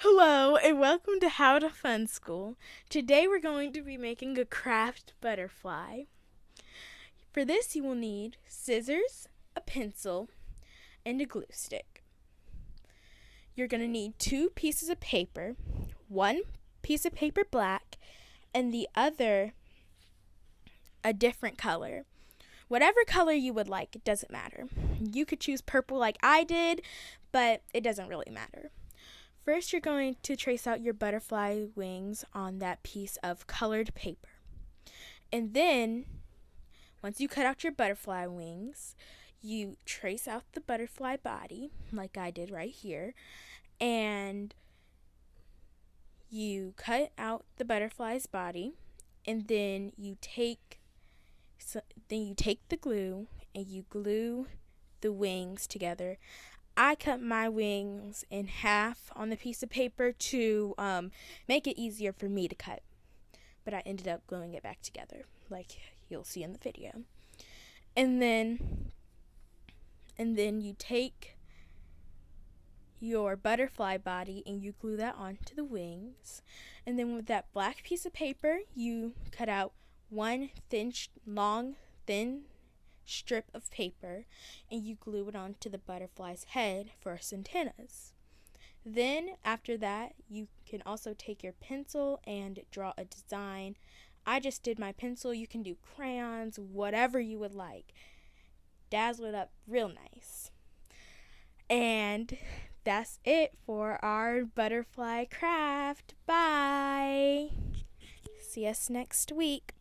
Hello and welcome to How to Fun School. Today we're going to be making a craft butterfly. For this you will need scissors, a pencil, and a glue stick. You're going to need 2 pieces of paper, one piece of paper black and the other a different color. Whatever color you would like, it doesn't matter. You could choose purple like I did, but it doesn't really matter. First, you're going to trace out your butterfly wings on that piece of colored paper. And then, once you cut out your butterfly wings, you trace out the butterfly body, like I did right here, and you cut out the butterfly's body, and then you take the glue and you glue the wings together. I cut my wings in half on the piece of paper to make it easier for me to cut, but I ended up gluing it back together, like you'll see in the video. And then you take your butterfly body and you glue that onto the wings. And then with that black piece of paper, you cut out one long, thin strip of paper and you glue it onto the butterfly's head for its antennas. Then after that, you can also take your pencil and draw a design. I just did my pencil. You can do crayons, whatever you would like. Dazzle it up real nice. And that's it for our butterfly craft. Bye. See us next week.